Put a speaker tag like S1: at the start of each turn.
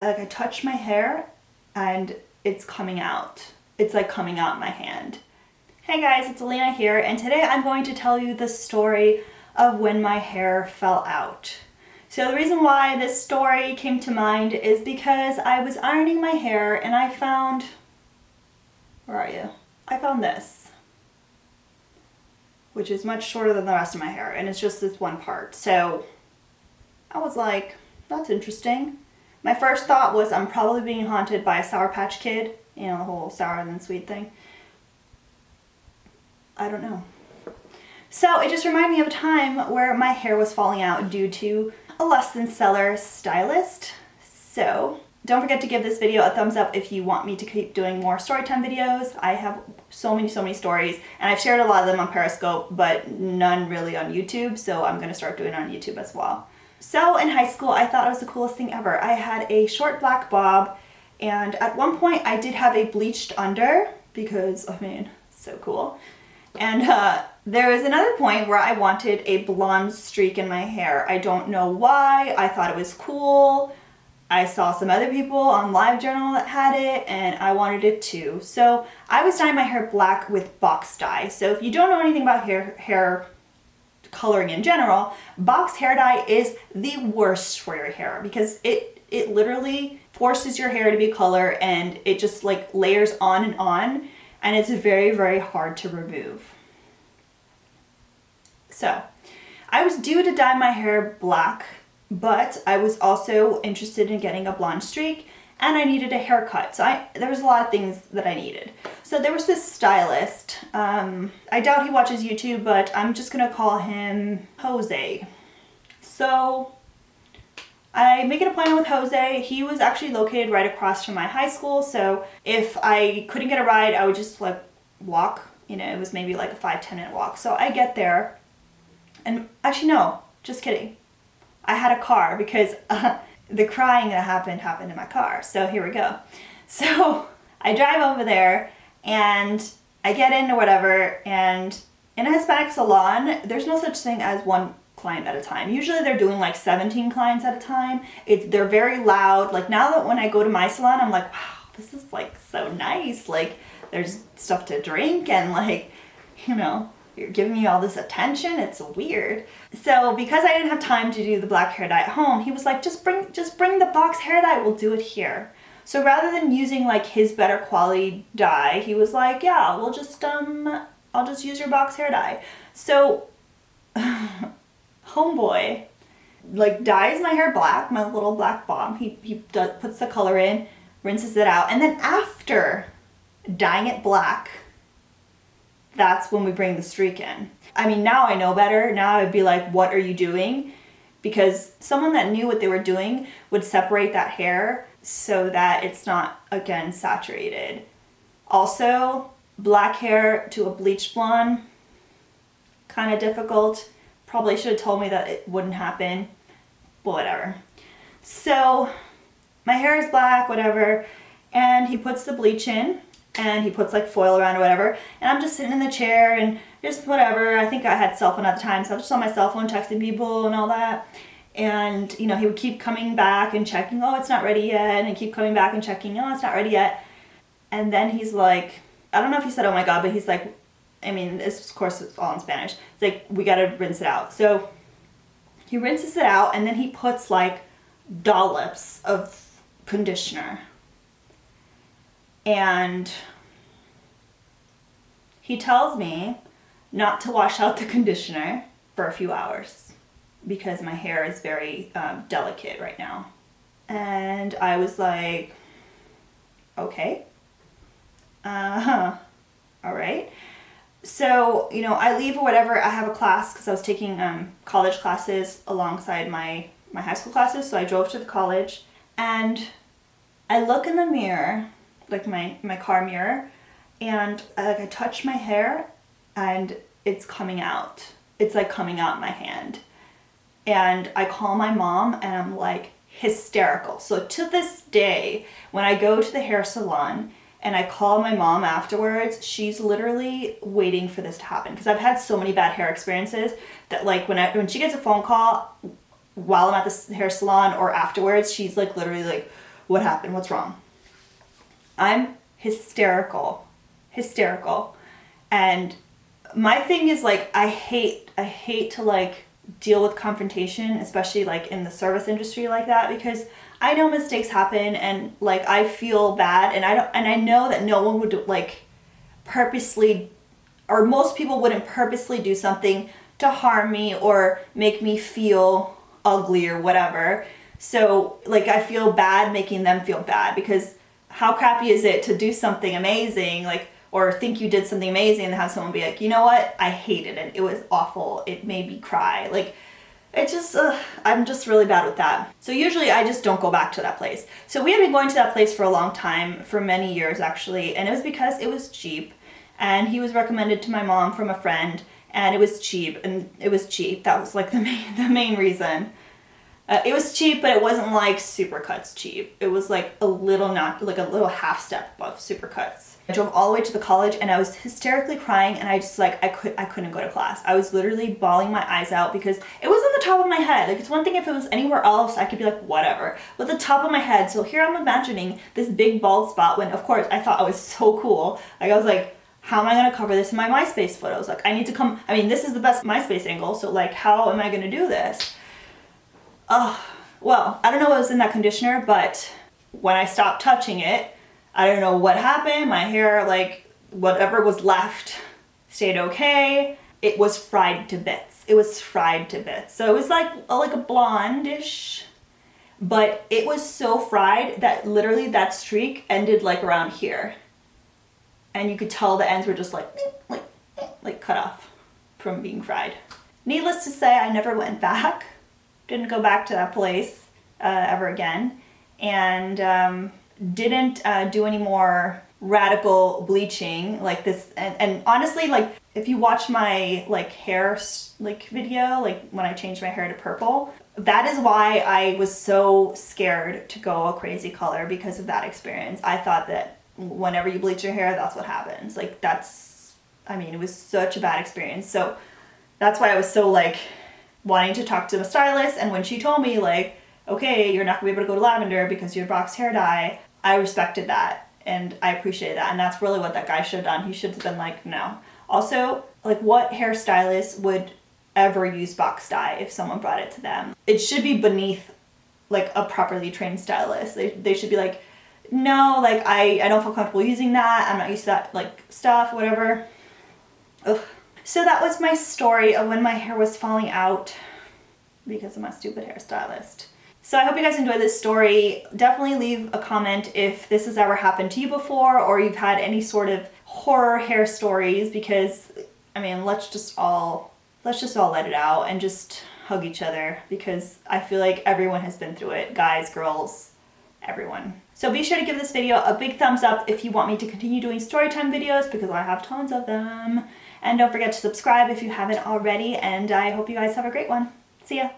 S1: Like I touched my hair and it's coming out. It's like coming out in my hand. Hey guys, it's Alina here, and today I'm going to tell you the story of when my hair fell out. So the reason why this story came to mind is because I was ironing my hair and I found, where are you? I found this, which is much shorter than the rest of my hair, and it's just this one part. So I was like, that's interesting. My first thought was I'm probably being haunted by a Sour Patch Kid, you know, the whole sour and then sweet thing. I don't know. So it just reminded me of a time where my hair was falling out due to a less than stellar stylist. So don't forget to give this video a thumbs up if you want me to keep doing more Storytime videos. I have so many stories, and I've shared a lot of them on Periscope, but none really on YouTube, so I'm gonna start doing it on YouTube as well. So in high school, I thought it was the coolest thing ever. I had a short black bob, and at one point I did have a bleached under because, I mean, so cool. And there was another point where I wanted a blonde streak in my hair. I don't know why. I thought it was cool. I saw some other people on LiveJournal that had it, and I wanted it too. So I was dyeing my hair black with box dye. So if you don't know anything about hair coloring in general, box hair dye is the worst for your hair because it literally forces your hair to be color, and it just like layers on, and it's very hard to remove. So I was due to dye my hair black, but I was also interested in getting a blonde streak, and I needed a haircut. So there was a lot of things that I needed. So there was this stylist. I doubt he watches YouTube, but I'm just gonna call him Jose. So I make an appointment with Jose. He was actually located right across from my high school. So if I couldn't get a ride, I would just like walk. You know, it was maybe like a 5-10 minute walk. So I get there, and actually no, just kidding. I had a car because the crying that happened in my car. So here we go. So I drive over there and I get in or whatever, and in a Hispanic salon, there's no such thing as one client at a time. Usually they're doing like 17 clients at a time. They're very loud. Like now that when I go to my salon, I'm like, wow, this is like so nice. Like there's stuff to drink and like, you know, you're giving me all this attention. It's weird. So because I didn't have time to do the black hair dye at home, he was like, just bring the box hair dye. We'll do it here. So rather than using like his better quality dye, he was like, yeah, we'll just I'll just use your box hair dye. So homeboy like dyes my hair black, my little black bob. He puts the color in, rinses it out, and then after dyeing it black, that's when we bring the streak in. I mean, now I know better. Now I'd be like, what are you doing? Because someone that knew what they were doing would separate that hair so that it's not, again, saturated. Also, black hair to a bleach blonde, kind of difficult. Probably should have told me that it wouldn't happen, but whatever. So my hair is black, whatever, and he puts the bleach in, and he puts like foil around or whatever, and I'm just sitting in the chair and just whatever. I think I had cell phone at the time, so I was just on my cell phone texting people and all that. And you know, he would keep coming back and checking, oh, it's not ready yet, and keep coming back and checking, oh, it's not ready yet. And then he's like, I don't know if he said, oh my God, but he's like, I mean, this of course is all in Spanish. It's like, we gotta rinse it out. So he rinses it out, and then he puts like dollops of conditioner. And he tells me not to wash out the conditioner for a few hours because my hair is very delicate right now. And I was like, okay, all right. So, you know, I leave or whatever. I have a class because I was taking college classes alongside my high school classes. So I drove to the college, and I look in the mirror, like my car mirror, and I touch my hair and it's coming out. It's like coming out in my hand. And I call my mom, and I'm like hysterical. So to this day, when I go to the hair salon and I call my mom afterwards, she's literally waiting for this to happen. Because I've had so many bad hair experiences that like when she gets a phone call while I'm at the hair salon or afterwards, she's like literally like, what happened? What's wrong? I'm hysterical. And my thing is like, I hate to like deal with confrontation, especially like in the service industry like that, because I know mistakes happen and like I feel bad, and I know that no one would like purposely, or most people wouldn't purposely do something to harm me or make me feel ugly or whatever. So like I feel bad making them feel bad, because how crappy is it to do something amazing, like, or think you did something amazing and have someone be like, you know what, I hated it, it was awful, it made me cry. Like, it just, I'm just really bad with that. So usually I just don't go back to that place. So we had been going to that place for a long time, for many years actually, and it was because it was cheap, and he was recommended to my mom from a friend, and it was cheap, That was like the main reason. It was cheap, but it wasn't like Supercuts cheap. It was like a little half step above Supercuts. I drove all the way to the college, and I was hysterically crying, and I just like, I couldn't go to class. I was literally bawling my eyes out because it was on the top of my head. Like, it's one thing if it was anywhere else, I could be like, whatever. But the top of my head, so here I'm imagining this big bald spot when, of course, I thought I was so cool. Like, I was like, how am I gonna cover this in my MySpace photos? Like, this is the best MySpace angle, so like, how am I gonna do this? Well, I don't know what was in that conditioner, but when I stopped touching it, I don't know what happened. My hair, like, whatever was left stayed okay. It was fried to bits. So it was like a blondish, but it was so fried that literally that streak ended like around here. And you could tell the ends were just like cut off from being fried. Needless to say, I never went back. Didn't go back to that place ever again, and didn't do any more radical bleaching like this. And honestly, like, if you watch my like hair like video, like when I changed my hair to purple, that is why I was so scared to go a crazy color, because of that experience. I thought that whenever you bleach your hair, that's what happens. Like, it was such a bad experience. So that's why I was so like wanting to talk to a stylist. And when she told me like, okay, you're not gonna be able to go to lavender because you're box hair dye, I respected that and I appreciated that. And that's really what that guy should have done. He should have been like, no. Also, like, what hairstylist would ever use box dye if someone brought it to them? It should be beneath like a properly trained stylist. They should be like, no, like, I don't feel comfortable using that. I'm not used to that like stuff, whatever. Ugh. So that was my story of when my hair was falling out because of my stupid hairstylist. So I hope you guys enjoyed this story. Definitely leave a comment if this has ever happened to you before, or you've had any sort of horror hair stories, because let's just all let it out and just hug each other, because I feel like everyone has been through it. Guys, girls, everyone. So be sure to give this video a big thumbs up if you want me to continue doing storytime videos, because I have tons of them. And don't forget to subscribe if you haven't already, and I hope you guys have a great one. See ya!